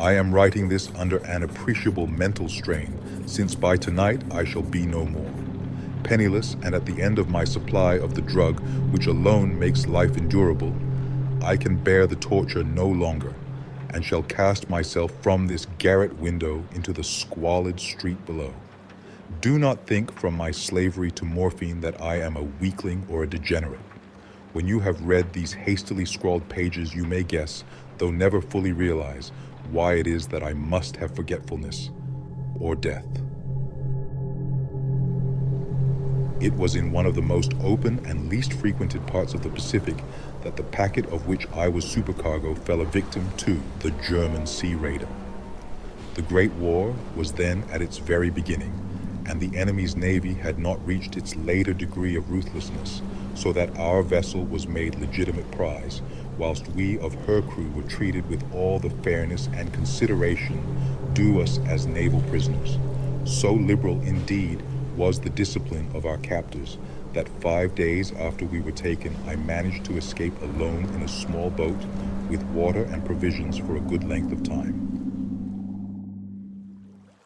I am writing this under an appreciable mental strain, since by tonight I shall be no more. Penniless and at the end of my supply of the drug which alone makes life endurable, I can bear the torture no longer, and shall cast myself from this garret window into the squalid street below. Do not think from my slavery to morphine that I am a weakling or a degenerate. When you have read these hastily scrawled pages, you may guess, though never fully realize, why it is that I must have forgetfulness or death. It was in one of the most open and least frequented parts of the Pacific that the packet of which I was supercargo fell a victim to the German sea raider. The Great War was then at its very beginning, and the enemy's navy had not reached its later degree of ruthlessness, so that our vessel was made legitimate prize, whilst we of her crew were treated with all the fairness and consideration due us as naval prisoners. So liberal indeed was the discipline of our captors that 5 days after we were taken, I managed to escape alone in a small boat with water and provisions for a good length of time.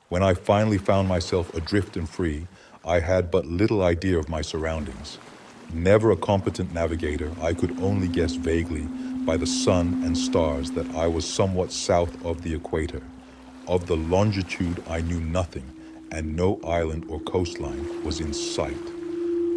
When I finally found myself adrift and free, I had but little idea of my surroundings. Never a competent navigator, I could only guess vaguely by the sun and stars that I was somewhat south of the equator. Of the longitude I knew nothing, and no island or coastline was in sight.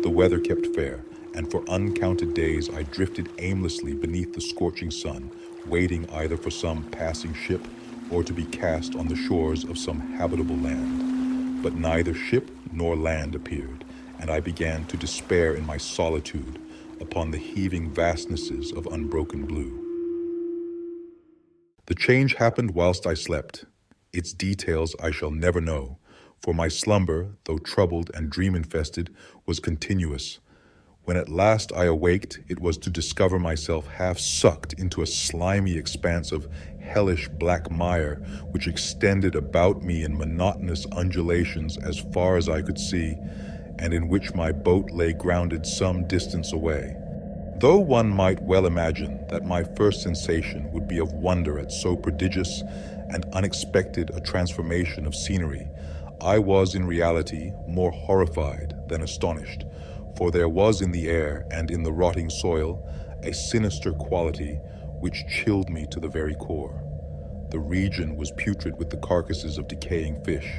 The weather kept fair, and for uncounted days I drifted aimlessly beneath the scorching sun, waiting either for some passing ship or to be cast on the shores of some habitable land. But neither ship nor land appeared, and I began to despair in my solitude upon the heaving vastnesses of unbroken blue. The change happened whilst I slept. Its details I shall never know, for my slumber, though troubled and dream-infested, was continuous. When at last I awaked, it was to discover myself half sucked into a slimy expanse of hellish black mire which extended about me in monotonous undulations as far as I could see, and in which my boat lay grounded some distance away. Though one might well imagine that my first sensation would be of wonder at so prodigious and unexpected a transformation of scenery, I was in reality more horrified than astonished, for there was in the air and in the rotting soil a sinister quality which chilled me to the very core. The region was putrid with the carcasses of decaying fish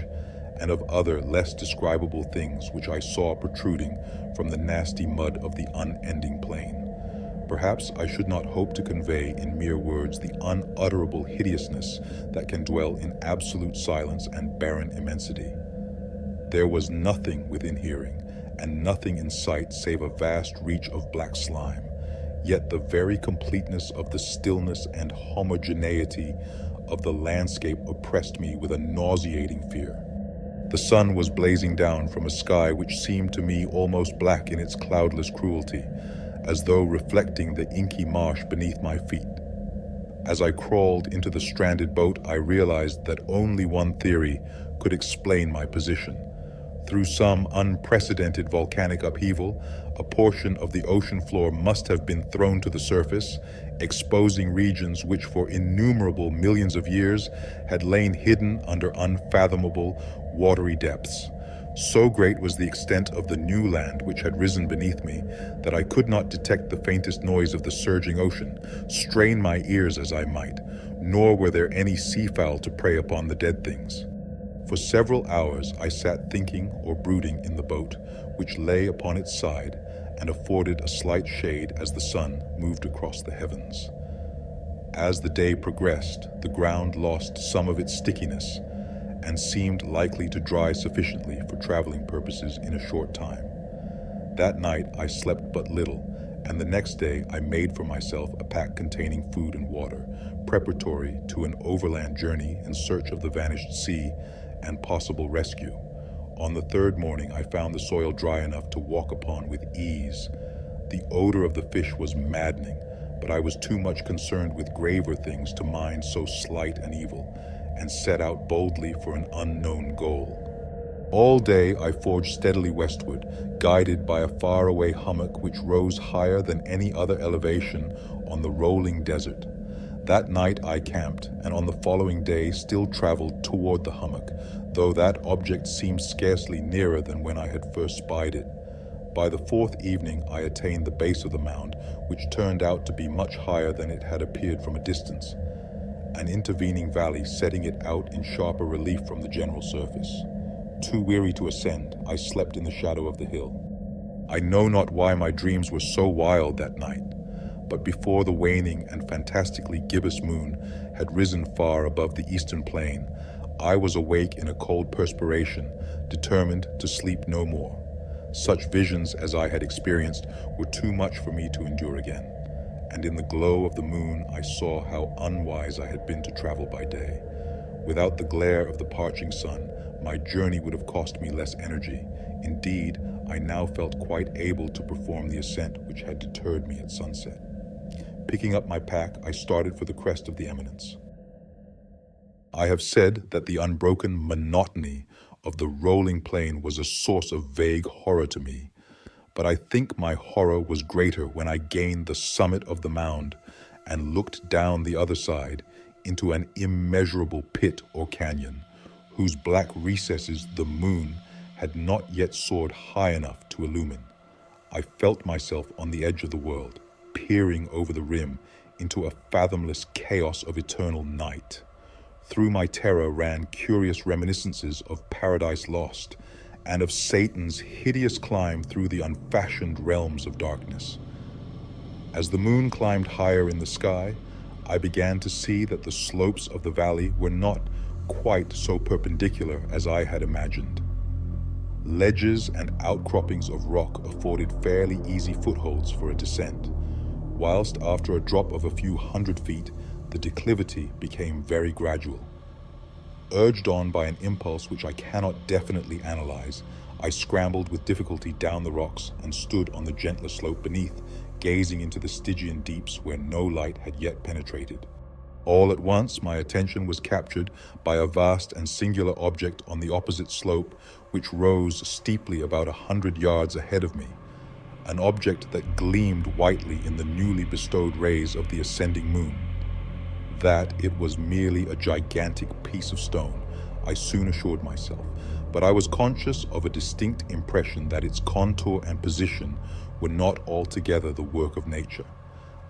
and of other less describable things which I saw protruding from the nasty mud of the unending plain. Perhaps I should not hope to convey in mere words the unutterable hideousness that can dwell in absolute silence and barren immensity. There was nothing within hearing, and nothing in sight save a vast reach of black slime, yet the very completeness of the stillness and homogeneity of the landscape oppressed me with a nauseating fear. The sun was blazing down from a sky which seemed to me almost black in its cloudless cruelty, as though reflecting the inky marsh beneath my feet. As I crawled into the stranded boat, I realized that only one theory could explain my position. Through some unprecedented volcanic upheaval, a portion of the ocean floor must have been thrown to the surface, exposing regions which for innumerable millions of years had lain hidden under unfathomable watery depths. So great was the extent of the new land which had risen beneath me that I could not detect the faintest noise of the surging ocean, strain my ears as I might, nor were there any seafowl to prey upon the dead things. For several hours I sat thinking or brooding in the boat, which lay upon its side and afforded a slight shade as the sun moved across the heavens. As the day progressed, the ground lost some of its stickiness and seemed likely to dry sufficiently for traveling purposes in a short time. That night I slept but little, and the next day I made for myself a pack containing food and water, preparatory to an overland journey in search of the vanished sea and possible rescue. On the third morning I found the soil dry enough to walk upon with ease. The odor of the fish was maddening, but I was too much concerned with graver things to mind so slight an evil, and set out boldly for an unknown goal. All day I forged steadily westward, guided by a faraway hummock which rose higher than any other elevation on the rolling desert. That night I camped, and on the following day still traveled toward the hummock, though that object seemed scarcely nearer than when I had first spied it. By the fourth evening I attained the base of the mound, which turned out to be much higher than it had appeared from a distance, an intervening valley setting it out in sharper relief from the general surface. Too weary to ascend, I slept in the shadow of the hill. I know not why my dreams were so wild that night, but before the waning and fantastically gibbous moon had risen far above the eastern plain, I was awake in a cold perspiration, determined to sleep no more. Such visions as I had experienced were too much for me to endure again, and in the glow of the moon I saw how unwise I had been to travel by day. Without the glare of the parching sun, my journey would have cost me less energy. Indeed, I now felt quite able to perform the ascent which had deterred me at sunset. Picking up my pack, I started for the crest of the eminence. I have said that the unbroken monotony of the rolling plain was a source of vague horror to me, but I think my horror was greater when I gained the summit of the mound and looked down the other side into an immeasurable pit or canyon, whose black recesses the moon had not yet soared high enough to illumine. I felt myself on the edge of the world, peering over the rim into a fathomless chaos of eternal night. Through my terror ran curious reminiscences of Paradise Lost and of Satan's hideous climb through the unfashioned realms of darkness. As the moon climbed higher in the sky, I began to see that the slopes of the valley were not quite so perpendicular as I had imagined. Ledges and outcroppings of rock afforded fairly easy footholds for a descent, whilst after a drop of a few hundred feet, the declivity became very gradual. Urged on by an impulse which I cannot definitely analyze, I scrambled with difficulty down the rocks and stood on the gentler slope beneath, gazing into the Stygian deeps where no light had yet penetrated. All at once, my attention was captured by a vast and singular object on the opposite slope, which rose steeply about 100 yards ahead of me, an object that gleamed whitely in the newly bestowed rays of the ascending moon. That it was merely a gigantic piece of stone, I soon assured myself, but I was conscious of a distinct impression that its contour and position were not altogether the work of nature.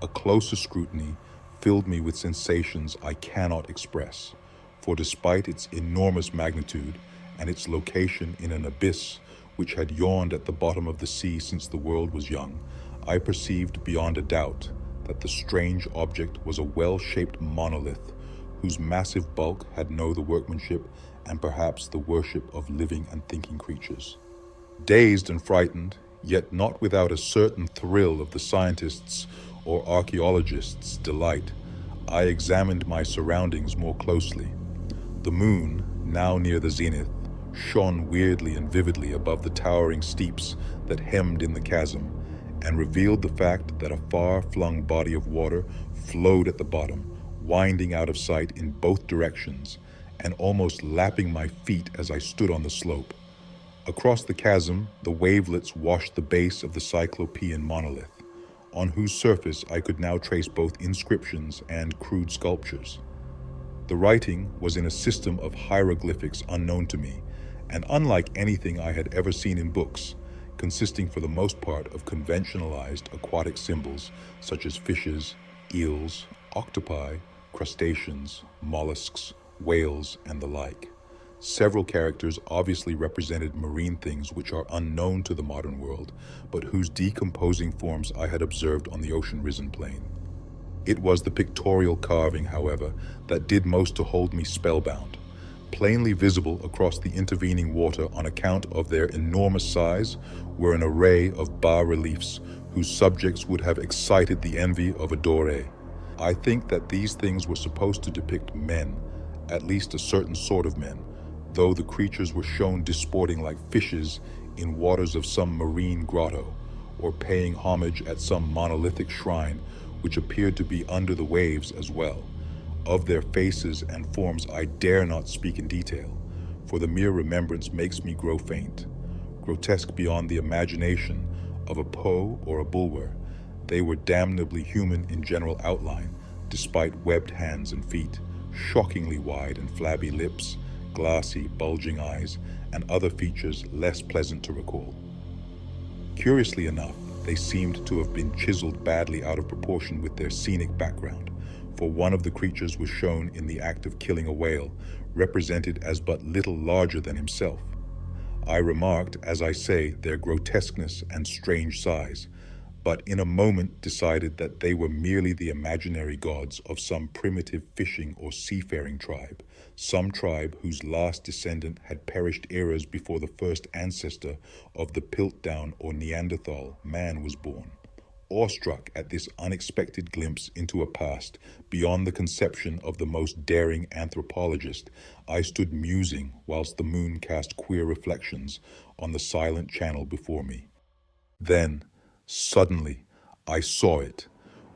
A closer scrutiny filled me with sensations I cannot express, for despite its enormous magnitude and its location in an abyss which had yawned at the bottom of the sea since the world was young, I perceived beyond a doubt that the strange object was a well-shaped monolith whose massive bulk had known the workmanship and perhaps the worship of living and thinking creatures. Dazed and frightened, yet not without a certain thrill of the scientist's or archaeologist's delight, I examined my surroundings more closely. The moon, now near the zenith, shone weirdly and vividly above the towering steeps that hemmed in the chasm, and revealed the fact that a far-flung body of water flowed at the bottom, winding out of sight in both directions, and almost lapping my feet as I stood on the slope. Across the chasm, the wavelets washed the base of the Cyclopean monolith, on whose surface I could now trace both inscriptions and crude sculptures. The writing was in a system of hieroglyphics unknown to me, and unlike anything I had ever seen in books, consisting for the most part of conventionalized aquatic symbols such as fishes, eels, octopi, crustaceans, mollusks, whales, and the like. Several characters obviously represented marine things which are unknown to the modern world, but whose decomposing forms I had observed on the ocean-risen plain. It was the pictorial carving, however, that did most to hold me spellbound. Plainly visible across the intervening water on account of their enormous size were an array of bas-reliefs whose subjects would have excited the envy of a Doré. I think that these things were supposed to depict men, at least a certain sort of men, though the creatures were shown disporting like fishes in waters of some marine grotto, or paying homage at some monolithic shrine which appeared to be under the waves as well. Of their faces and forms I dare not speak in detail, for the mere remembrance makes me grow faint. Grotesque beyond the imagination of a Poe or a Bulwer, they were damnably human in general outline, despite webbed hands and feet, shockingly wide and flabby lips, glassy, bulging eyes, and other features less pleasant to recall. Curiously enough, they seemed to have been chiseled badly out of proportion with their scenic background, for one of the creatures was shown in the act of killing a whale, represented as but little larger than himself. I remarked, as I say, their grotesqueness and strange size, but in a moment decided that they were merely the imaginary gods of some primitive fishing or seafaring tribe, some tribe whose last descendant had perished eras before the first ancestor of the Piltdown or Neanderthal man was born. Awestruck at this unexpected glimpse into a past beyond the conception of the most daring anthropologist, I stood musing whilst the moon cast queer reflections on the silent channel before me. Then, suddenly, I saw it.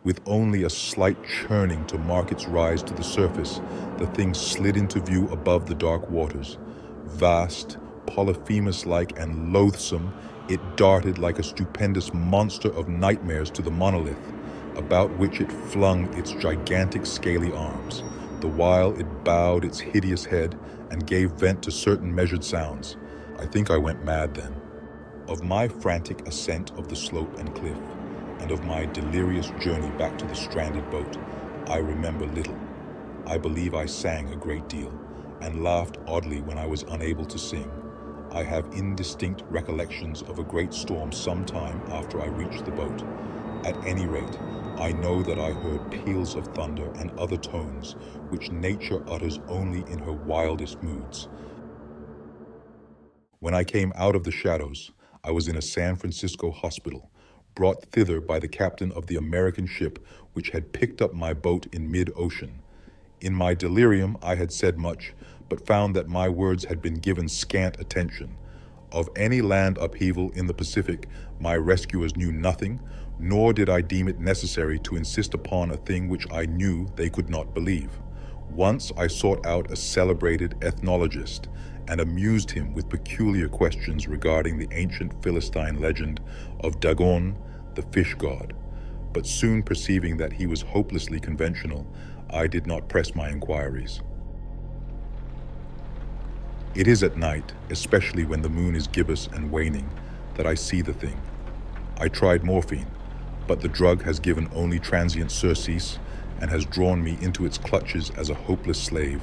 With only a slight churning to mark its rise to the surface, the thing slid into view above the dark waters. Vast, Polyphemus-like and loathsome, it darted like a stupendous monster of nightmares to the monolith, about which it flung its gigantic scaly arms, the while it bowed its hideous head and gave vent to certain measured sounds. I think I went mad then. Of my frantic ascent of the slope and cliff, and of my delirious journey back to the stranded boat, I remember little. I believe I sang a great deal, and laughed oddly when I was unable to sing. I have indistinct recollections of a great storm some time after I reached the boat. At any rate, I know that I heard peals of thunder and other tones which nature utters only in her wildest moods. When I came out of the shadows, I was in a San Francisco hospital, brought thither by the captain of the American ship which had picked up my boat in mid-ocean. In my delirium I had said much, but found that my words had been given scant attention. Of any land upheaval in the Pacific, my rescuers knew nothing, nor did I deem it necessary to insist upon a thing which I knew they could not believe. Once I sought out a celebrated ethnologist and amused him with peculiar questions regarding the ancient Philistine legend of Dagon, the fish god. But soon perceiving that he was hopelessly conventional, I did not press my inquiries. It is at night, especially when the moon is gibbous and waning, that I see the thing. I tried morphine, but the drug has given only transient surcease and has drawn me into its clutches as a hopeless slave.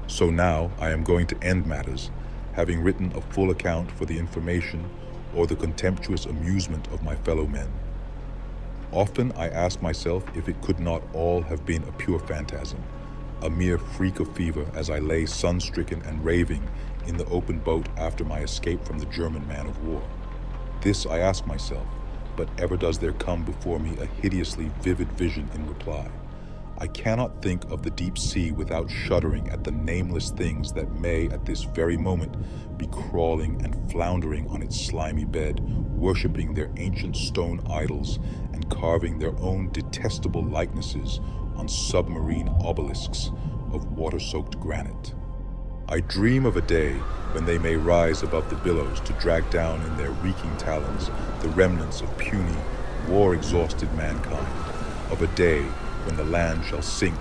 So now I am going to end matters, having written a full account for the information or the contemptuous amusement of my fellow men. Often I ask myself if it could not all have been a pure phantasm, a mere freak of fever as I lay sun-stricken and raving in the open boat after my escape from the German man of war. This I ask myself, but ever does there come before me a hideously vivid vision in reply. I cannot think of the deep sea without shuddering at the nameless things that may at this very moment be crawling and floundering on its slimy bed, worshipping their ancient stone idols and carving their own detestable likenesses on submarine obelisks of water-soaked granite. I dream of a day when they may rise above the billows to drag down in their reeking talons the remnants of puny, war-exhausted mankind, of a day when the land shall sink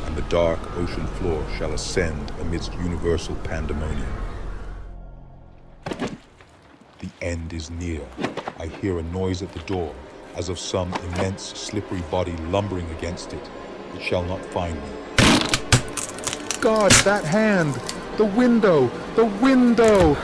and the dark ocean floor shall ascend amidst universal pandemonium. The end is near. I hear a noise at the door, as of some immense slippery body lumbering against it. It shall not find me. God, that hand! The window! The window!